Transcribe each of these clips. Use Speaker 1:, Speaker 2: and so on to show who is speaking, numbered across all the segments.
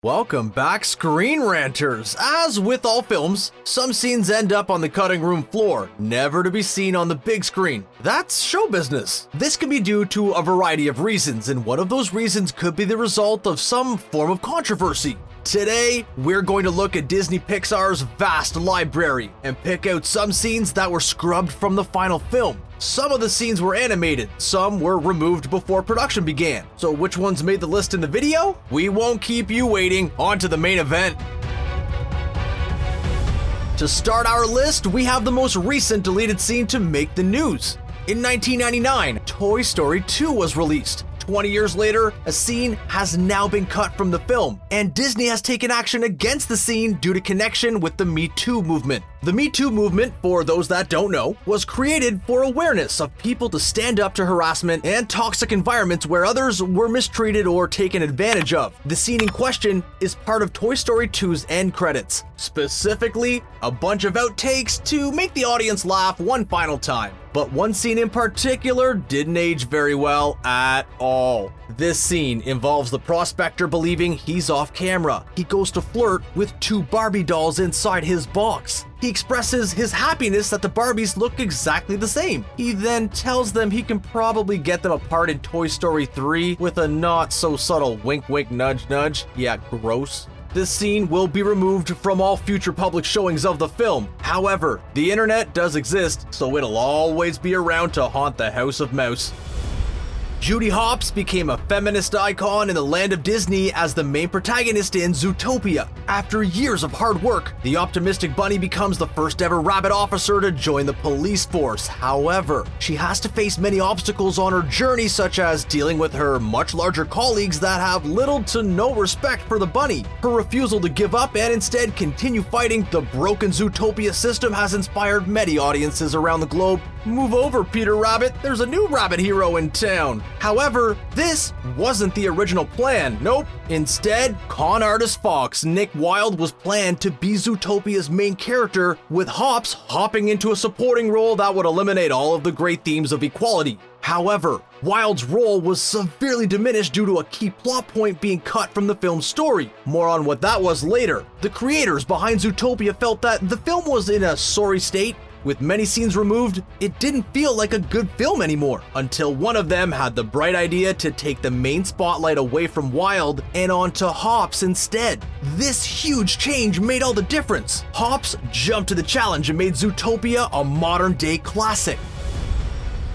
Speaker 1: Welcome back, ScreenRanters! As with all films, some scenes end up on the cutting room floor, never to be seen on the big screen. That's show business. This can be due to a variety of reasons, and one of those reasons could be the result of some form of controversy. Today, we're going to look at Disney Pixar's vast library and pick out some scenes that were scrubbed from the final film. Some of the scenes were animated, some were removed before production began. So which ones made the list in the video? We won't keep you waiting, on to the main event. To start our list, we have the most recent deleted scene to make the news. In 1999, Toy Story 2 was released. 20 years later, a scene has now been cut from the film, and Disney has taken action against the scene due to connection with the Me Too movement. The Me Too movement, for those that don't know, was created for awareness of people to stand up to harassment and toxic environments where others were mistreated or taken advantage of. The scene in question is part of Toy Story 2's end credits, specifically a bunch of outtakes to make the audience laugh one final time. But one scene in particular didn't age very well at all. This scene involves the prospector believing he's off camera. He goes to flirt with two Barbie dolls inside his box. He expresses his happiness that the Barbies look exactly the same. He then tells them he can probably get them apart in Toy Story 3 with a not so subtle wink wink nudge nudge. Yeah, gross. This scene will be removed from all future public showings of the film. However, the internet does exist, so it'll always be around to haunt the House of Mouse. Judy Hopps became a feminist icon in the land of Disney as the main protagonist in Zootopia. After years of hard work, the optimistic bunny becomes the first ever rabbit officer to join the police force. However, she has to face many obstacles on her journey, such as dealing with her much larger colleagues that have little to no respect for the bunny. Her refusal to give up and instead continue fighting the broken Zootopia system has inspired many audiences around the globe. Move over, Peter Rabbit, there's a new rabbit hero in town. However, this wasn't the original plan. Nope. Instead, con artist Fox Nick Wilde was planned to be Zootopia's main character, with Hopps hopping into a supporting role that would eliminate all of the great themes of equality. However, Wilde's role was severely diminished due to a key plot point being cut from the film's story. More on what that was later. The creators behind Zootopia felt that the film was in a sorry state. With many scenes removed, it didn't feel like a good film anymore, until one of them had the bright idea to take the main spotlight away from Wilde and onto Hopps instead. This huge change made all the difference. Hopps jumped to the challenge and made Zootopia a modern-day classic.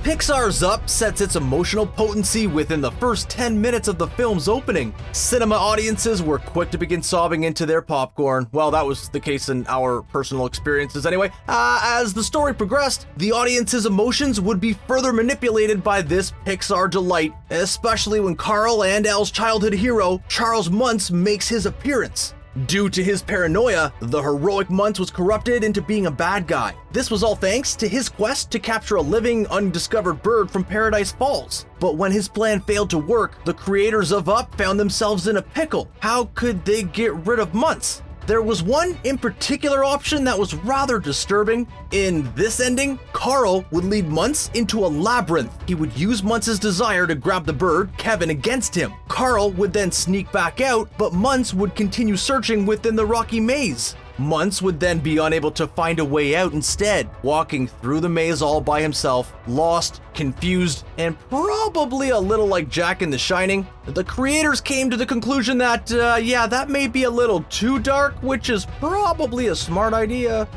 Speaker 1: Pixar's Up sets its emotional potency within the first 10 minutes of the film's opening. Cinema audiences were quick to begin sobbing into their popcorn. Well, that was the case in our personal experiences anyway. As the story progressed, the audience's emotions would be further manipulated by this Pixar delight, especially when Carl and Elle's childhood hero, Charles Muntz, makes his appearance. Due to his paranoia, the heroic Muntz was corrupted into being a bad guy. This was all thanks to his quest to capture a living, undiscovered bird from Paradise Falls. But when his plan failed to work, the creators of Up found themselves in a pickle. How could they get rid of Muntz? There was one in particular option that was rather disturbing. In this ending, Carl would lead Muntz into a labyrinth. He would use Muntz's desire to grab the bird, Kevin, against him. Carl would then sneak back out, but Muntz would continue searching within the rocky maze. Muntz would then be unable to find a way out instead, walking through the maze all by himself, lost, confused, and probably a little like Jack in The Shining. The creators came to the conclusion that, that may be a little too dark, which is probably a smart idea.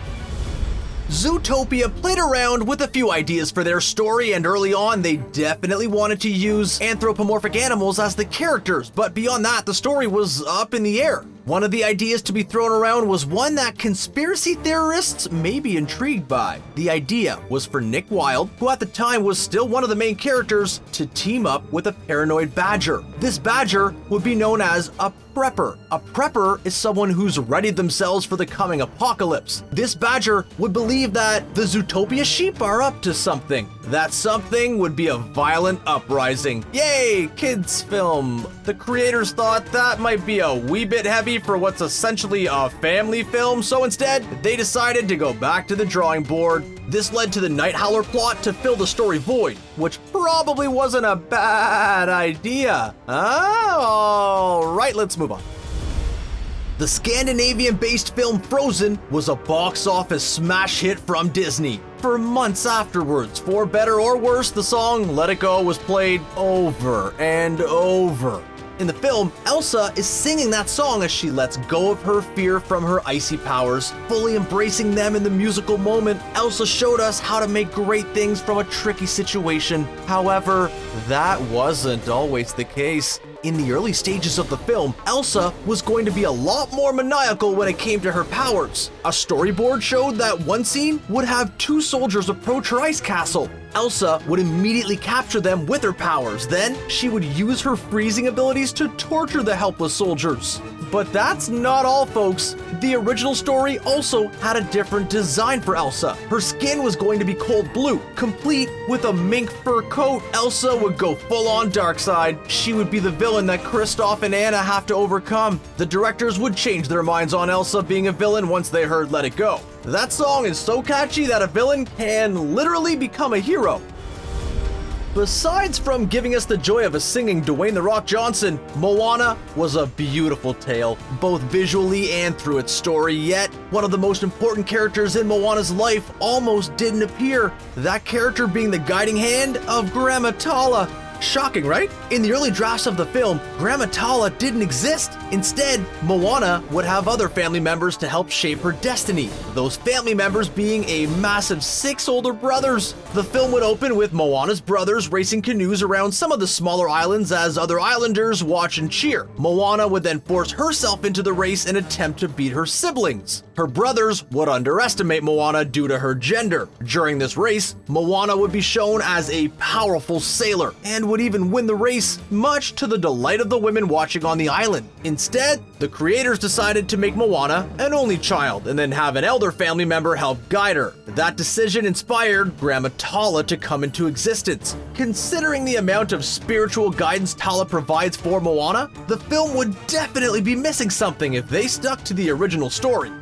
Speaker 1: Zootopia played around with a few ideas for their story, and early on they definitely wanted to use anthropomorphic animals as the characters, but beyond that the story was up in the air. One of the ideas to be thrown around was one that conspiracy theorists may be intrigued by. The idea was for Nick Wilde, who at the time was still one of the main characters, to team up with a paranoid badger. This badger would be known as a prepper. A prepper is someone who's readied themselves for the coming apocalypse. This badger would believe that the Zootopia sheep are up to something. That something would be a violent uprising. Yay, kids film. The creators thought that might be a wee bit heavy for what's essentially a family film, so instead, they decided to go back to the drawing board. This led to the Night Howler plot to fill the story void, which probably wasn't a bad idea. Alright, let's move on. The Scandinavian-based film Frozen was a box office smash hit from Disney. For months afterwards, for better or worse, the song Let It Go was played over and over. In the film, Elsa is singing that song as she lets go of her fear from her icy powers, fully embracing them in the musical moment. Elsa showed us how to make great things from a tricky situation. However, that wasn't always the case. In the early stages of the film, Elsa was going to be a lot more maniacal when it came to her powers. A storyboard showed that one scene would have two soldiers approach her ice castle. Elsa would immediately capture them with her powers. Then she would use her freezing abilities to torture the helpless soldiers. But that's not all, folks. The original story also had a different design for Elsa. Her skin was going to be cold blue, complete with a mink fur coat. Elsa would go full-on dark side. She would be the villain that Kristoff and Anna have to overcome. The directors would change their minds on Elsa being a villain once they heard Let It Go. That song is so catchy that a villain can literally become a hero. Besides from giving us the joy of a singing Dwayne "The Rock" Johnson, Moana was a beautiful tale, both visually and through its story, yet one of the most important characters in Moana's life almost didn't appear, that character being the guiding hand of Grandma Tala. Shocking, right? In the early drafts of the film, Grandma Tala didn't exist. Instead, Moana would have other family members to help shape her destiny. Those family members being a massive 6 older brothers. The film would open with Moana's brothers racing canoes around some of the smaller islands as other islanders watch and cheer. Moana would then force herself into the race and attempt to beat her siblings. Her brothers would underestimate Moana due to her gender. During this race, Moana would be shown as a powerful sailor and would even win the race, much to the delight of the women watching on the island. Instead, the creators decided to make Moana an only child and then have an elder family member help guide her. That decision inspired Grandma Tala to come into existence. Considering the amount of spiritual guidance Tala provides for Moana, the film would definitely be missing something if they stuck to the original story.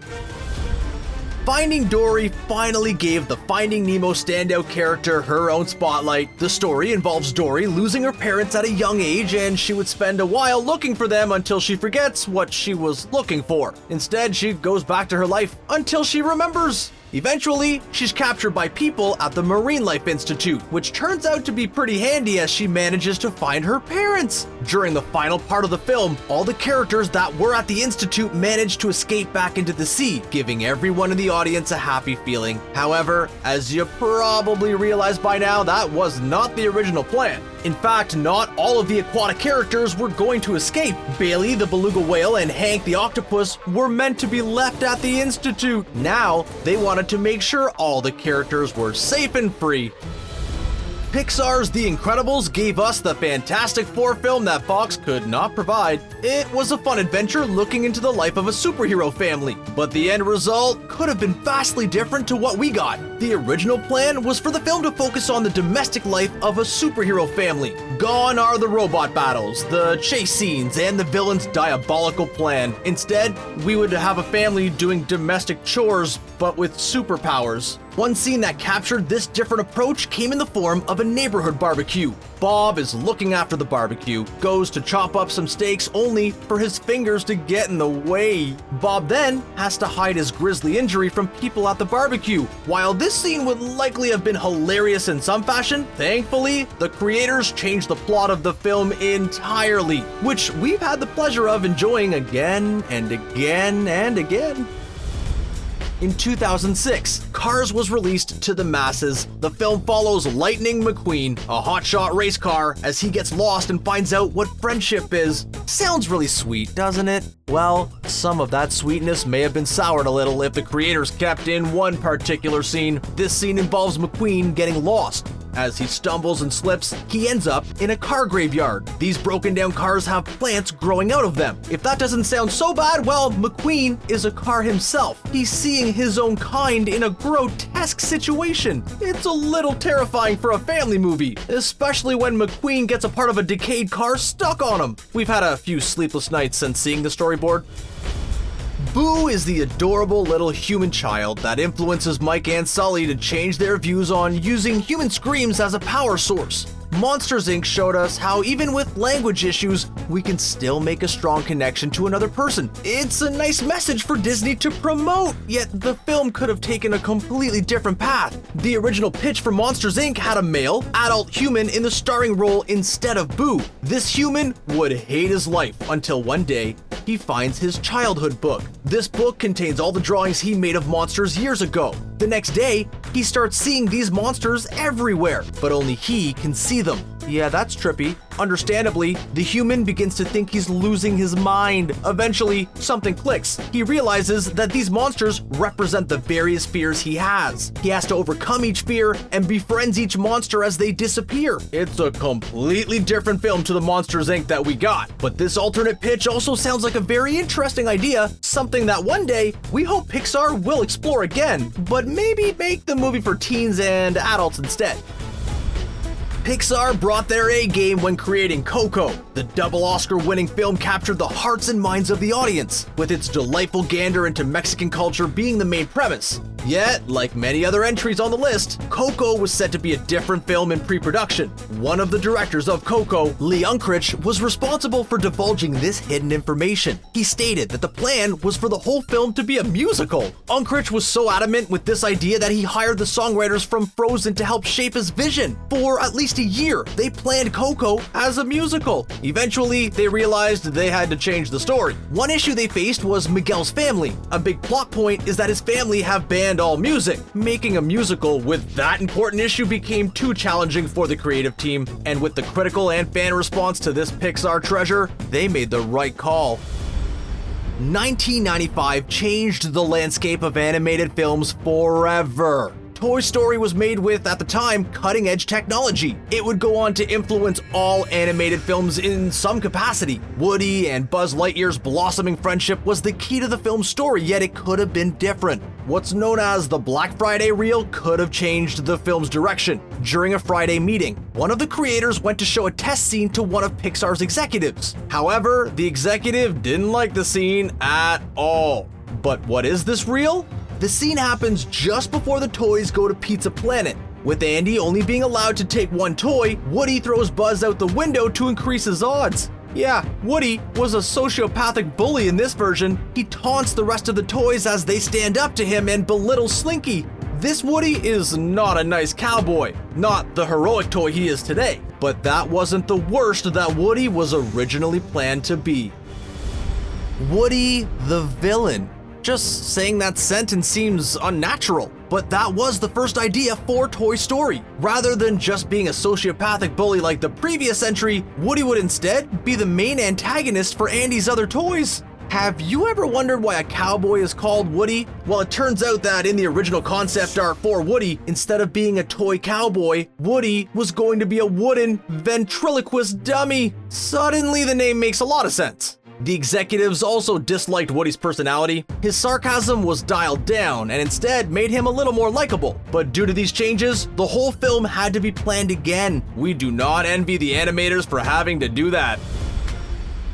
Speaker 1: Finding Dory finally gave the Finding Nemo standout character her own spotlight. The story involves Dory losing her parents at a young age, and she would spend a while looking for them until she forgets what she was looking for. Instead, she goes back to her life until she remembers. Eventually, she's captured by people at the Marine Life Institute, which turns out to be pretty handy as she manages to find her parents. During the final part of the film, all the characters that were at the Institute managed to escape back into the sea, giving everyone in the audience a happy feeling. However, as you probably realize by now, that was not the original plan. In fact, not all of the aquatic characters were going to escape. Bailey the beluga whale and Hank the octopus were meant to be left at the Institute. Now, they wanted to make sure all the characters were safe and free. Pixar's The Incredibles gave us the Fantastic Four film that Fox could not provide. It was a fun adventure looking into the life of a superhero family, but the end result could have been vastly different to what we got. The original plan was for the film to focus on the domestic life of a superhero family. Gone are the robot battles, the chase scenes, and the villain's diabolical plan. Instead, we would have a family doing domestic chores, but with superpowers. One scene that captured this different approach came in the form of a neighborhood barbecue. Bob is looking after the barbecue, goes to chop up some steaks only for his fingers to get in the way. Bob then has to hide his grisly injury from people at the barbecue. While this scene would likely have been hilarious in some fashion, thankfully, the creators changed the plot of the film entirely, which we've had the pleasure of enjoying again and again and again. In 2006, Cars was released to the masses. The film follows Lightning McQueen, a hotshot race car, as he gets lost and finds out what friendship is. Sounds really sweet, doesn't it? Well, some of that sweetness may have been soured a little if the creators kept in one particular scene. This scene involves McQueen getting lost. As he stumbles and slips, he ends up in a car graveyard. These broken down cars have plants growing out of them. If that doesn't sound so bad, well, McQueen is a car himself. He's seeing his own kind in a grotesque situation. It's a little terrifying for a family movie, especially when McQueen gets a part of a decayed car stuck on him. We've had a few sleepless nights since seeing the storyboard. Boo is the adorable little human child that influences Mike and Sully to change their views on using human screams as a power source. Monsters Inc. showed us how even with language issues, we can still make a strong connection to another person. It's a nice message for Disney to promote, yet the film could have taken a completely different path. The original pitch for Monsters, Inc. had a male, adult human in the starring role instead of Boo. This human would hate his life until one day, he finds his childhood book. This book contains all the drawings he made of monsters years ago. The next day, he starts seeing these monsters everywhere, but only he can see them. Yeah, that's trippy. Understandably, the human begins to think he's losing his mind. Eventually, something clicks. He realizes that these monsters represent the various fears he has. He has to overcome each fear and befriends each monster as they disappear. It's a completely different film to the Monsters, Inc. that we got, but this alternate pitch also sounds like a very interesting idea, something that one day we hope Pixar will explore again, but maybe make the movie for teens and adults instead. Pixar brought their A game when creating Coco. The double Oscar-winning film captured the hearts and minds of the audience, with its delightful gander into Mexican culture being the main premise. Yet, like many other entries on the list, Coco was set to be a different film in pre-production. One of the directors of Coco, Lee Unkrich, was responsible for divulging this hidden information. He stated that the plan was for the whole film to be a musical. Unkrich was so adamant with this idea that he hired the songwriters from Frozen to help shape his vision. For at least a year, they planned Coco as a musical. Eventually, they realized they had to change the story. One issue they faced was Miguel's family. A big plot point is that his family have banned all music. Making a musical with that important issue became too challenging for the creative team, and with the critical and fan response to this Pixar treasure, they made the right call. 1995 changed the landscape of animated films forever. Toy Story was made with, at the time, cutting-edge technology. It would go on to influence all animated films in some capacity. Woody and Buzz Lightyear's blossoming friendship was the key to the film's story, yet it could have been different. What's known as the Black Friday reel could have changed the film's direction. During a Friday meeting, one of the creators went to show a test scene to one of Pixar's executives. However, the executive didn't like the scene at all. But what is this reel? The scene happens just before the toys go to Pizza Planet. With Andy only being allowed to take one toy, Woody throws Buzz out the window to increase his odds. Yeah, Woody was a sociopathic bully in this version. He taunts the rest of the toys as they stand up to him and belittles Slinky. This Woody is not a nice cowboy, not the heroic toy he is today. But that wasn't the worst that Woody was originally planned to be. Woody the villain. Just saying that sentence seems unnatural, but that was the first idea for Toy Story. Rather than just being a sociopathic bully like the previous entry, Woody would instead be the main antagonist for Andy's other toys. Have you ever wondered why a cowboy is called Woody? Well, it turns out that in the original concept art for Woody, instead of being a toy cowboy, Woody was going to be a wooden ventriloquist dummy. Suddenly the name makes a lot of sense. The executives also disliked Woody's personality. His sarcasm was dialed down and instead made him a little more likable. But due to these changes, the whole film had to be planned again. We do not envy the animators for having to do that.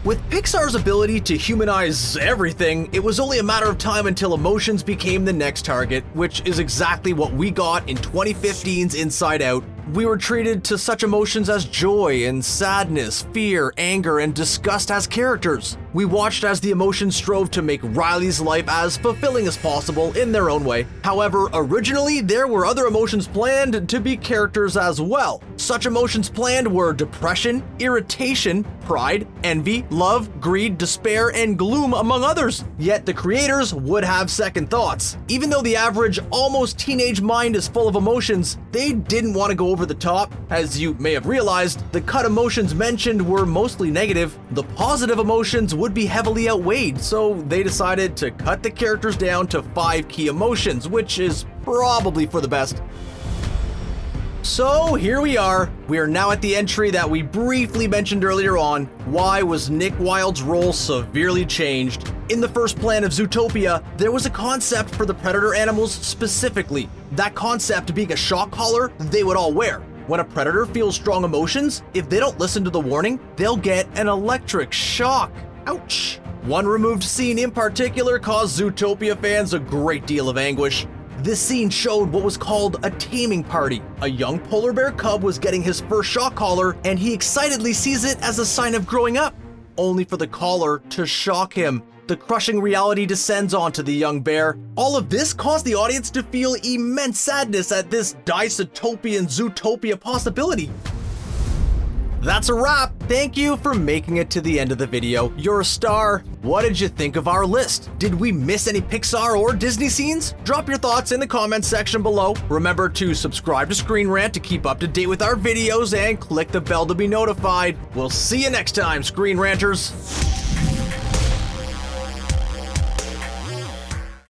Speaker 1: With Pixar's ability to humanize everything, it was only a matter of time until emotions became the next target, which is exactly what we got in 2015's Inside Out. We were treated to such emotions as joy and sadness, fear, anger, and disgust as characters. We watched as the emotions strove to make Riley's life as fulfilling as possible in their own way. However, originally there were other emotions planned to be characters as well. Such emotions planned were depression, irritation, pride, envy, love, greed, despair, and gloom, among others. Yet the creators would have second thoughts. Even though the average, almost teenage mind is full of emotions, they didn't want to go over the top. As you may have realized, the cut emotions mentioned were mostly negative. The positive emotions would be heavily outweighed, so they decided to cut the characters down to 5 key emotions, which is probably for the best. So here we are. We are now at the entry that we briefly mentioned earlier on. Why was Nick Wilde's role severely changed? In the first plan of Zootopia, there was a concept for the predator animals specifically. That concept being a shock collar they would all wear. When a predator feels strong emotions, if they don't listen to the warning, they'll get an electric shock. Ouch. One removed scene in particular caused Zootopia fans a great deal of anguish. This scene showed what was called a taming party. A young polar bear cub was getting his first shock collar, and he excitedly sees it as a sign of growing up. only for the collar to shock him. The crushing reality descends onto the young bear. All of this caused the audience to feel immense sadness at this dystopian Zootopia possibility. That's a wrap. Thank you for making it to the end of the video. You're a star. What did you think of our list? Did we miss any Pixar or Disney scenes? Drop your thoughts in the comments section below. Remember to subscribe to ScreenRant to keep up to date with our videos and click the bell to be notified. We'll see you next time, ScreenRanters.